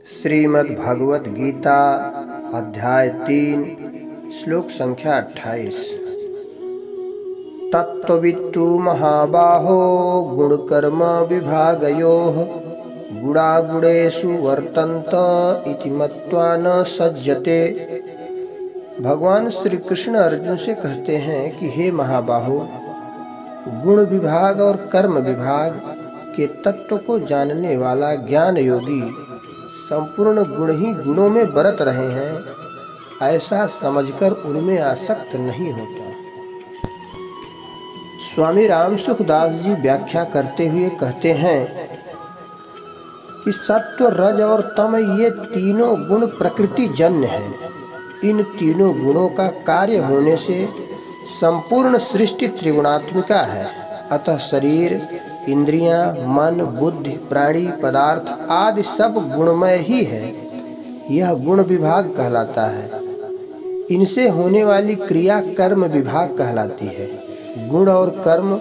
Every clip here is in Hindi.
श्रीमद् भगवद गीता अध्याय 3 श्लोक संख्या 28। तत्त्ववित्तु महाबाहो गुणकर्म विभागयोः गुणागुणेषु वर्तन्त इति मत्वा न सज्जते। भगवान श्री कृष्ण अर्जुन से कहते हैं कि हे महाबाहो, गुण विभाग और कर्म विभाग के तत्व को जानने वाला ज्ञान योगी संपूर्ण गुण ही गुणों में बरत रहे हैं, ऐसा समझकर उनमें आसक्त नहीं होता। स्वामी राम सुखदास जी व्याख्या करते हुए कहते हैं कि सत्व, रज और तम ये तीनों गुण प्रकृति जन्य हैं। इन तीनों गुणों का कार्य होने से संपूर्ण सृष्टि त्रिगुणात्मिका है। अतः शरीर, इंद्रियां, मन, बुद्धि, प्राणी, पदार्थ आदि सब गुणमय ही है। यह गुण विभाग कहलाता है। इनसे होने वाली क्रिया कर्म विभाग कहलाती है। गुण और कर्म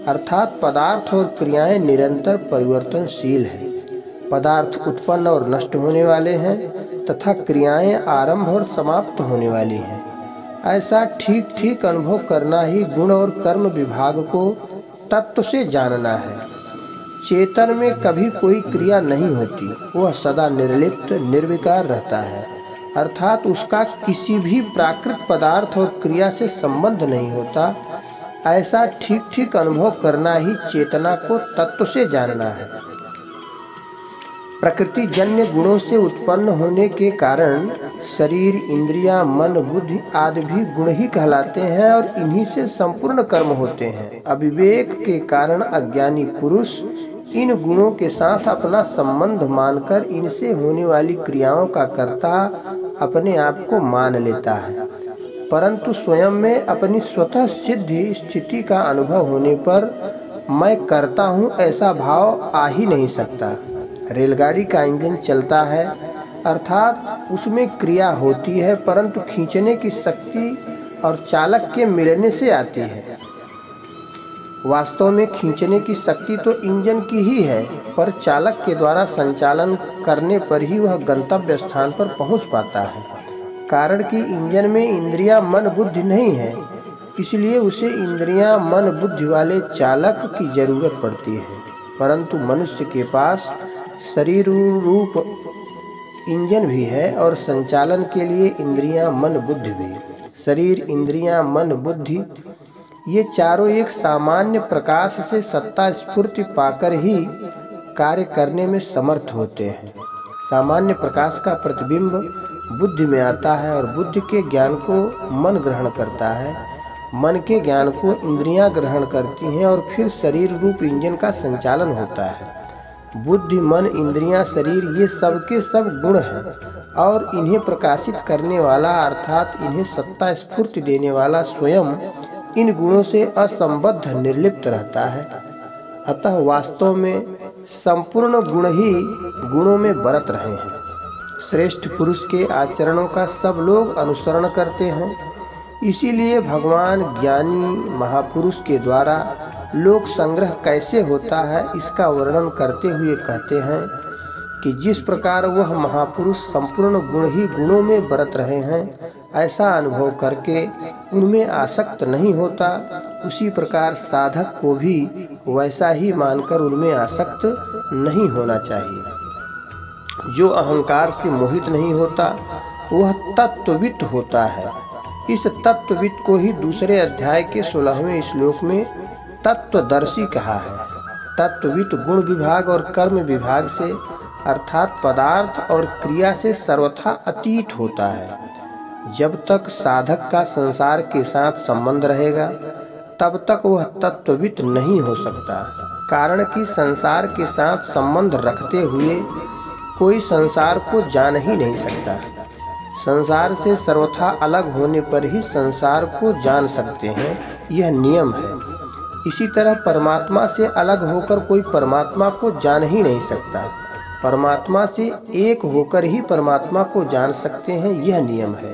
अर्थात पदार्थ और क्रियाएं निरंतर परिवर्तनशील हैं। पदार्थ उत्पन्न और नष्ट होने वाले हैं तथा क्रियाएं आरंभ और समाप्त होने वाली हैं। ऐसा ठीक ठीक अनुभव करना ही गुण और कर्म विभाग को तत्व से जानना है। चेतन में कभी कोई क्रिया नहीं होती, वह सदा निर्लिप्त निर्विकार रहता है, अर्थात उसका किसी भी प्राकृत पदार्थ और क्रिया से संबंध नहीं होता। ऐसा ठीक ठीक अनुभव करना ही चेतना को तत्व से जानना है। प्रकृति जन्य गुणों से उत्पन्न होने के कारण शरीर, इंद्रियां, मन, बुद्धि आदि भी गुण ही कहलाते हैं और इन्हीं से संपूर्ण कर्म होते हैं। अविवेक के कारण अज्ञानी पुरुष इन गुणों के साथ अपना संबंध मानकर इनसे होने वाली क्रियाओं का कर्ता अपने आप को मान लेता है, परंतु स्वयं में अपनी स्वतः सिद्ध स्थिति का अनुभव होने पर मैं करता हूँ ऐसा भाव आ ही नहीं सकता। रेलगाड़ी का इंजन चलता है, अर्थात उसमें क्रिया होती है, परंतु खींचने की शक्ति और चालक के मिलने से आती है। वास्तव में खींचने की शक्ति तो इंजन की ही है, पर चालक के द्वारा संचालन करने पर ही वह गंतव्य स्थान पर पहुंच पाता है। कारण कि इंजन में इंद्रियां, मन, बुद्धि नहीं है, इसलिए उसे इंद्रियां, मन, बुद्धि वाले चालक की जरूरत पड़ती है। परंतु मनुष्य के पास शरीर रूप इंजन भी है और संचालन के लिए इंद्रियां, मन, बुद्धि भी। शरीर, इंद्रियां, मन, बुद्धि ये चारों एक सामान्य प्रकाश से सत्ता स्फूर्ति पाकर ही कार्य करने में समर्थ होते हैं। सामान्य प्रकाश का प्रतिबिंब बुद्धि में आता है और बुद्धि के ज्ञान को मन ग्रहण करता है। मन के ज्ञान को इंद्रियां ग्रहण करती हैं और फिर शरीर रूप इंजन का संचालन होता है। बुद्धि, मन, इंद्रियां, शरीर ये सब के सब गुण हैं और इन्हें प्रकाशित करने वाला अर्थात इन्हें सत्ता स्फूर्ति देने वाला स्वयं इन गुणों से असंबद्ध निर्लिप्त रहता है। अतः वास्तव में संपूर्ण गुण ही गुणों में बरत रहे हैं। श्रेष्ठ पुरुष के आचरणों का सब लोग अनुसरण करते हैं। इसीलिए भगवान ज्ञानी महापुरुष के द्वारा लोक संग्रह कैसे होता है इसका वर्णन करते हुए कहते हैं कि जिस प्रकार वह महापुरुष संपूर्ण गुण ही गुणों में बरत रहे हैं, ऐसा अनुभव करके उनमें आसक्त नहीं होता, उसी प्रकार साधक को भी वैसा ही मानकर उनमें आसक्त नहीं होना चाहिए। जो अहंकार से मोहित नहीं होता वह तत्ववित्त होता है। इस तत्ववित्त को ही दूसरे अध्याय के 16वें श्लोक में तत्वदर्शी कहा है। तत्ववित्त गुण विभाग और कर्म विभाग से अर्थात पदार्थ और क्रिया से सर्वथा अतीत होता है। जब तक साधक का संसार के साथ संबंध रहेगा तब तक वह तत्ववित्त नहीं हो सकता। कारण कि संसार के साथ संबंध रखते हुए कोई संसार को जान ही नहीं सकता। संसार से सर्वथा अलग होने पर ही संसार को जान सकते हैं, यह नियम है। इसी तरह परमात्मा से अलग होकर कोई परमात्मा को जान ही नहीं सकता। परमात्मा से एक होकर ही परमात्मा को जान सकते हैं, यह नियम है।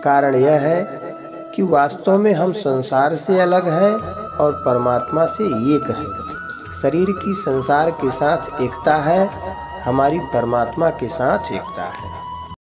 कारण यह है कि वास्तव में हम संसार से अलग हैं और परमात्मा से एक हैं। शरीर की संसार के साथ एकता है, हमारी परमात्मा के साथ एकता है।